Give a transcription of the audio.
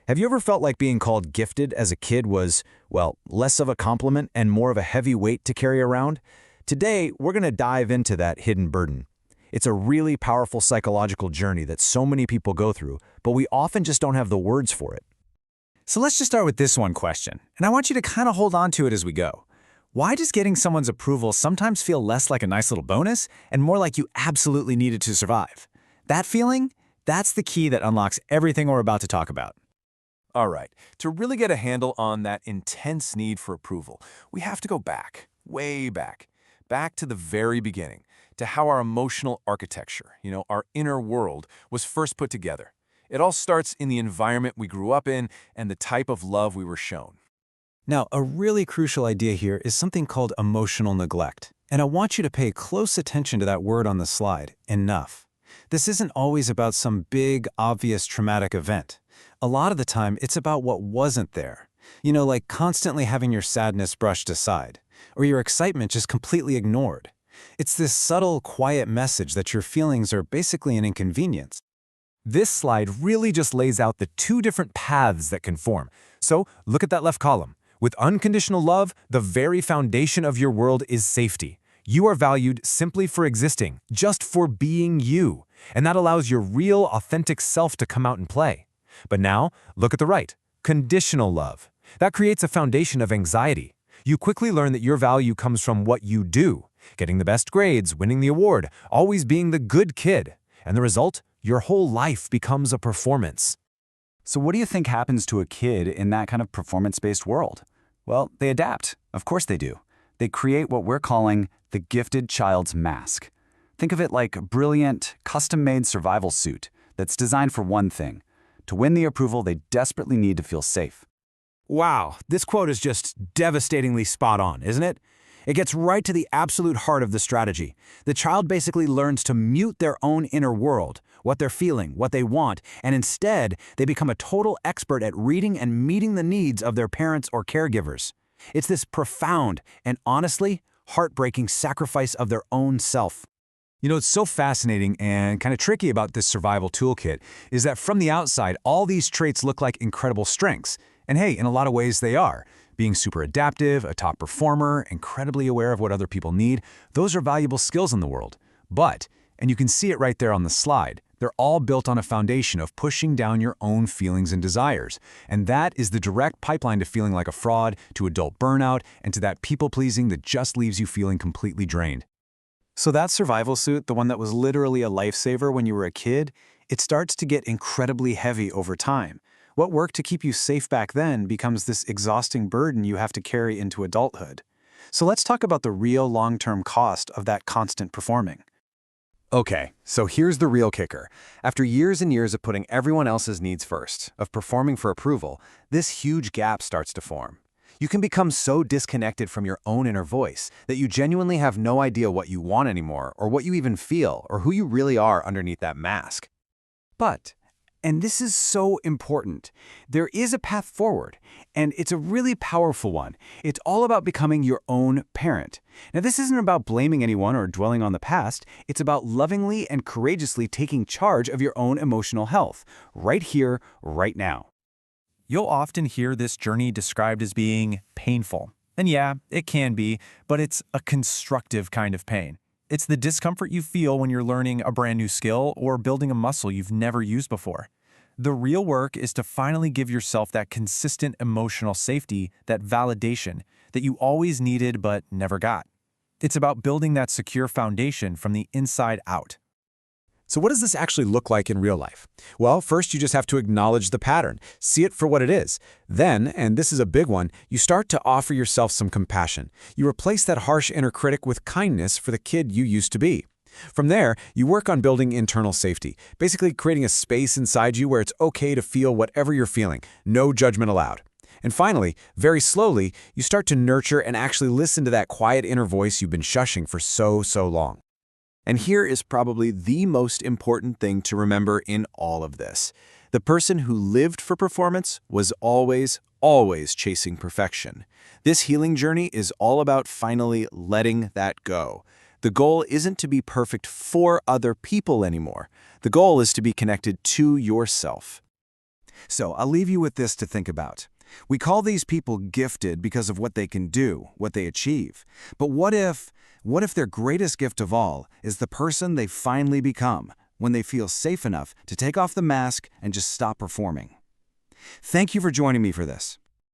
Have you ever felt like being called gifted as a kid was, well, less of a compliment and more of a heavy weight to carry around? Today, we're going to dive into that hidden burden. It's a really powerful psychological journey that so many people go through, but we often just don't have the words for it. So let's just start with this one question, and I want you to kind of hold on to it as we go. Why does getting someone's approval sometimes feel less like a nice little bonus and more like you absolutely need it to survive? That feeling? That's the key that unlocks everything we're about to talk about. All right, to really get a handle on that intense need for approval, we have to go back, way back to the very beginning, to how our emotional architecture, our inner world, was first put together. It all starts in the environment we grew up in and the type of love we were shown. Now, a really crucial idea here is something called emotional neglect. And I want you to pay close attention to that word on the slide, enough. This isn't always about some big, obvious traumatic event. A lot of the time, it's about what wasn't there. Like constantly having your sadness brushed aside, or your excitement just completely ignored. It's this subtle, quiet message that your feelings are basically an inconvenience. This slide really just lays out the two different paths that can form. So, look at that left column. With unconditional love, the very foundation of your world is safety. You are valued simply for existing, just for being you. And that allows your real, authentic self to come out and play. But now, look at the right. Conditional love. That creates a foundation of anxiety. You quickly learn that your value comes from what you do. Getting the best grades, winning the award, always being the good kid. And the result? Your whole life becomes a performance. So what do you think happens to a kid in that kind of performance-based world? Well, they adapt. Of course they do. They create what we're calling the gifted child's mask. Think of it like a brilliant, custom-made survival suit that's designed for one thing: to win the approval they desperately need to feel safe. Wow, this quote is just devastatingly spot on, isn't it? It gets right to the absolute heart of the strategy. The child basically learns to mute their own inner world, what they're feeling, what they want, and instead, they become a total expert at reading and meeting the needs of their parents or caregivers. It's this profound and honestly, heartbreaking sacrifice of their own self. It's so fascinating and kind of tricky about this survival toolkit is that from the outside, all these traits look like incredible strengths. And hey, in a lot of ways they are. Being super adaptive, a top performer, incredibly aware of what other people need, those are valuable skills in the world. But, and you can see it right there on the slide, they're all built on a foundation of pushing down your own feelings and desires. And that is the direct pipeline to feeling like a fraud, to adult burnout, and to that people-pleasing that just leaves you feeling completely drained. So that survival suit, the one that was literally a lifesaver when you were a kid, it starts to get incredibly heavy over time. What worked to keep you safe back then becomes this exhausting burden you have to carry into adulthood. So let's talk about the real long-term cost of that constant performing. Okay, so here's the real kicker. After years and years of putting everyone else's needs first, of performing for approval, this huge gap starts to form. You can become so disconnected from your own inner voice that you genuinely have no idea what you want anymore, or what you even feel, or who you really are underneath that mask. But, and this is so important, there is a path forward, and it's a really powerful one. It's all about becoming your own parent. Now, this isn't about blaming anyone or dwelling on the past. It's about lovingly and courageously taking charge of your own emotional health, right here, right now. You'll often hear this journey described as being painful. And yeah, it can be, but it's a constructive kind of pain. It's the discomfort you feel when you're learning a brand new skill or building a muscle you've never used before. The real work is to finally give yourself that consistent emotional safety, that validation that you always needed but never got. It's about building that secure foundation from the inside out. So what does this actually look like in real life? Well, first you just have to acknowledge the pattern, see it for what it is. Then, and this is a big one, you start to offer yourself some compassion. You replace that harsh inner critic with kindness for the kid you used to be. From there, you work on building internal safety, basically creating a space inside you where it's okay to feel whatever you're feeling, no judgment allowed. And finally, very slowly, you start to nurture and actually listen to that quiet inner voice you've been shushing for so long. And here is probably the most important thing to remember in all of this. The person who lived for performance was always chasing perfection. This healing journey is all about finally letting that go. The goal isn't to be perfect for other people anymore. The goal is to be connected to yourself. So I'll leave you with this to think about. We call these people gifted because of what they can do, what they achieve. But what if their greatest gift of all is the person they finally become when they feel safe enough to take off the mask and just stop performing? Thank you for joining me for this.